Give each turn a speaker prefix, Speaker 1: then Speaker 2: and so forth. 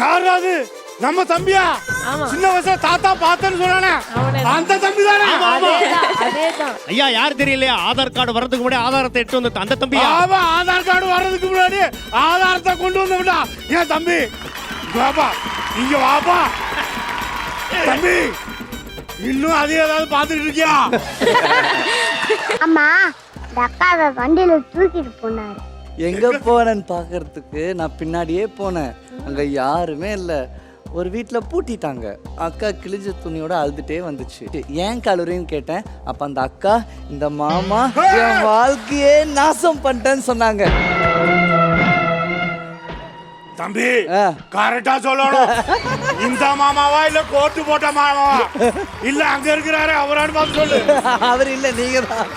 Speaker 1: யாராவது நம்ம தம்பியா? சின்ன வயசுல தாத்தா பார்த்தேன்னு சொன்னானே அந்த தம்பி தானே?
Speaker 2: அதேதான்.
Speaker 3: ஐயா யார் தெரியலையா? ஆதார் கார்டு வரதுக்கு முன்னாடி ஆதாரத்தை எடுத்து வந்து அந்த தம்பியா?
Speaker 1: ஆமா, ஆதார் கார்டு வர்றதுக்கு முன்னாடி ஆதாரத்தை கொண்டு வந்து ஏன் தம்பி வாப்பா, இங்க வாப்பா தம்பி. இன்னும் அதே ஏதாவது பார்த்துட்டு இருக்கியா?
Speaker 4: அம்மா அக்காவை வண்டியில தூக்கிட்டு போனாரு.
Speaker 5: எங்க போனேன்னு பாக்குறதுக்கு நான் பின்னாடியே போனேன். அங்க யாருமே இல்லை. ஒரு வீட்டில் பூட்டிட்டாங்க. அக்கா கிழிஞ்ச துணியோட அழுதுட்டே வந்துச்சு. ஏன் கழுவுறேன்னு கேட்டேன். அப்ப அந்த அக்கா, இந்த மாமா என் வாழ்க்கையே நாசம் பண்ணிட்டேன்னு சொன்னாங்க.
Speaker 1: தம்பி கரெக்டா சொல்லணும். இந்த மாமாவா இல்ல கோட்டு போட்ட மாமாவா இல்ல அங்க இருக்கிறாரு அவரான்னு பார்த்து சொல்லு.
Speaker 5: அவர் இல்லை, நீங்க தான்.